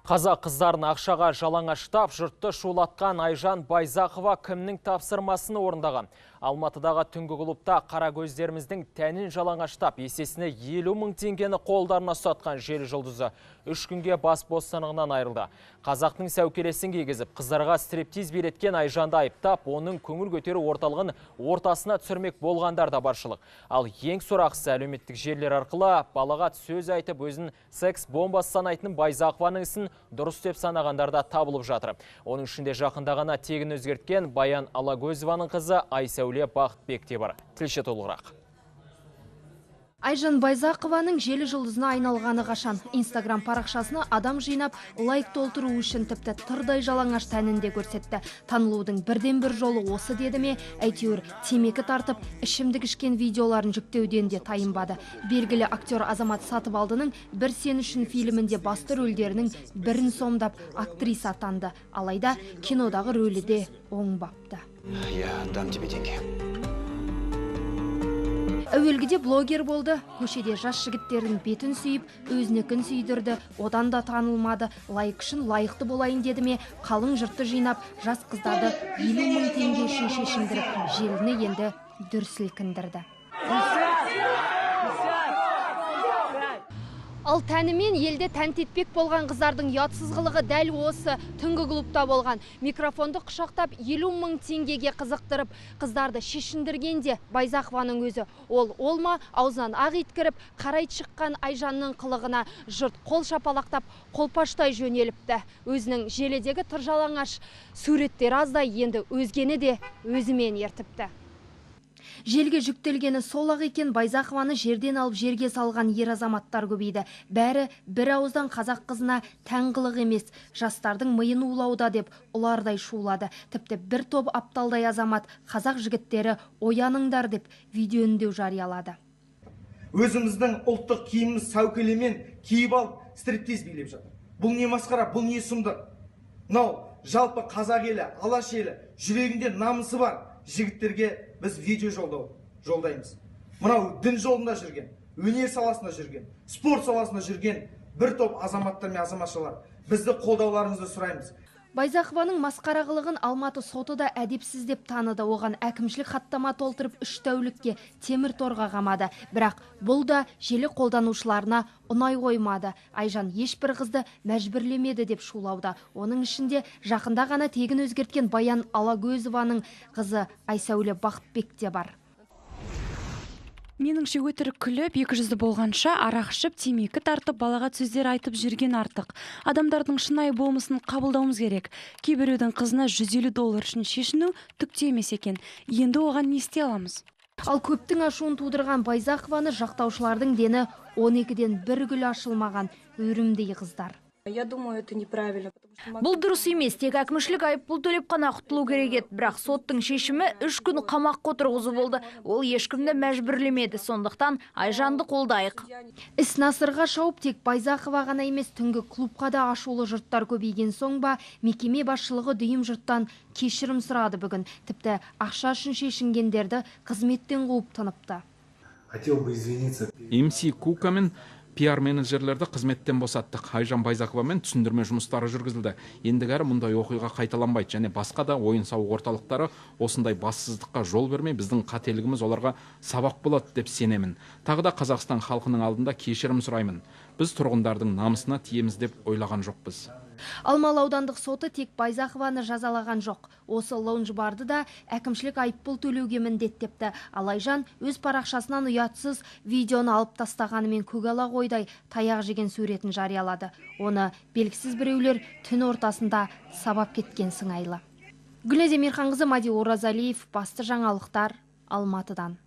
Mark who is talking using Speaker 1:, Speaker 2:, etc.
Speaker 1: Қазақ қыздарын ақшаға жалаңаштап, жұртты шулатқан Айжан Байзақова кімнің тапсырмасын орындаған? Алматыдағы түнгі клубта қара көздеріміздің тәнін жалаңаштап, есесіне 50 мың теңгені қолдарына ұстатқан желі жұлдызы 3 күнге бас бостандығынан айырылды. Қазақтың сәукелесін кигізіп, қыздарға стриптиз береткен Айжанды айыптап, оның көңіл көтеру орталығын ортасына түсірмек болғандар да баршылық. Ал ең сорақысы әлеуметтік желілер арқылы балағат сөз айтып, өзін секс бомбасы санайтын Байзақованың ісін дұрыс деп санағандарда табылып жатыр. Оның ішінде жақында ғана тегін өзгерткен Баян Алагөзованың қызы Айсәуле Бақытбек те бар. Тілші толығырақ.
Speaker 2: Айжан Байзақованың желі жұлдызына айналғаны қашан? Инстаграм парақшасына адам жинап, лайк толтыру үшін тіпті тырдай жалаңаш тәнінде көрсетті. Танылудың бірден-бір жолы осы деді ме? Әйтеуір темекі тартып, ішімдік ішкен видеоларын жүктеуден де тайынбады. Белгілі актер Азамат Сатыбалдының «Бір сен үшін» фильмінде басты рөлдерінің бірін сомдап актриса атанды. Алайда кинодағы рөлі де оңбапты.
Speaker 3: Я дам тебе деньги.
Speaker 2: Әуелгіде блогер болды, көшеде жас жігіттердің бетін сүйіп, өзінікін сүйдірді, одан да танылмады, лайк үшін лайықты болайын деді ме, қалың жұртты жинап, жас қыздарды 50 мың теңге үшін шешіндіріп, желіні енді дүр сілкіндірді. Ал тәнімен елде тәнтетпек болған қыздардың ұятсыз қылығы дәл осы түнгі клубта болған. Микрофонды құшақтап 50 мың теңгеге қызықтырып, қыздарды шешіндіргенде Байзақованың өзі. Ол ма аузынан ақ ит кіріп, қарай шыққан Айжанның қылығына жұрт қол шапалақтап, қолпаштай жөнеліпті. Өзінің желідегі тыржалаңаш суреттер аздай енді өзгені де өзімен ертіпті. Желге жүктелгені сол-ақ екен, Байзақованы жерден алып жерге салған ер азаматтар көбейді. Бәрі бір ауыздан қазақ қызына тәңғылық емес, жастардың миын улауда деп ұлардай шулады. Тіпті бір топ апталдай азамат қазақ жігіттері ояныңдар деп видео үндеу жариялады.
Speaker 4: Өзіміздің ұлттық киіміміз сәукелемен киіп алып стриптиз билеп жатыр. Бұл не масқара, бұл не сұмдық? Мынау жалпы қазақ елі, алаш елі, жүрегінде намысы бар жігіттерге біз видео жолдаймыз. Мынау дін жолында жүрген, өнер саласында жүрген, спорт саласында жүрген бір топ азаматтар мен азаматшалар, бізді қолдауларыңызды сұраймыз.
Speaker 2: Байзақованың масқара қылығын Алматы соты да әдепсіз деп таныды. Оған әкімшілік хаттама толтырып 3 тәулікке темір торға қамады. Бірақ бұл да желі қолданушыларына ұнай қоймады. Айжан ешбір қызды мәжбүрлемеді деп шулауда. Оның ішінде жақында ғана тегін өзгерткен Баян Алагөзованың қызы Айсәуле Бақытбек те бар.
Speaker 5: Меніңше өтірік күліп, 200 болғанша арақ ішіп, темекі тартып, балағат сөздер айтып жүрген артық. Адамдардың шынайы болмысын қабылдауымыз керек. Кейбіреудің қызына $150 үшін шешіну түкте емес екен. Енді оған не істей аламыз?
Speaker 2: Ал көптің ашуын тудырған Байзақованы жақтаушылардың дені 12-ден бір гүл ашылмаған өрімдей қыздар.
Speaker 6: Я думаю, это неправильно.
Speaker 7: Бұл дұрыс емес, тек әкімшілік айыппұл төлеп қана құтылу керек еді. Бірақ соттың шешімі 3 күн қамаққа отырғызу болды. Ол ешкімді мәжбүрлемеді, сондықтан Айжанды қолдайық.
Speaker 2: Іс насырға шауып, тек Байзақова ғана емес, түнгі клубқа да ашулы жұрттар көбейген соң ба, мекеме басшылығы дүйім жұрттан кешірім сұрады бүгін. Тіпті ақша үшін шешінгендерді қызметтен қуып тыныпты.
Speaker 8: Хотел бы извиниться.
Speaker 9: МС Кукамен пиар-менеджерлерді қызметтен босаттық. Айжан Байзақовамен түсіндірме жұмыстары жүргізілді. Ендігәрі мұндай оқиға қайталанбайды, және басқа да ойын-сауық орталықтары осындай бассыздыққа жол бермей, біздің қателігіміз оларға сабақ болады деп сенемін. Тағы да Қазақстан халқының алдында кешірім сұраймын. Біз тұрғындардың намысына тиеміз деп ойлаған жоқпыз.
Speaker 2: Алмалы аудандық соты тек Байзақованы жазалаған жоқ. Осы лоунж-барды да әкімшілік айыппұл төлеуге міндеттепті. Ал Айжан өз парақшасынан ұятсыз видеоны алып тастағанымен көгала қойдай таяқ жеген суретін жариялады. Оны белгісіз біреулер түн ортасында сабап кеткен сыңайлы. Гүлназ Емирханқызы, Мади Оразалиев, басты жаңалықтар, Алматыдан.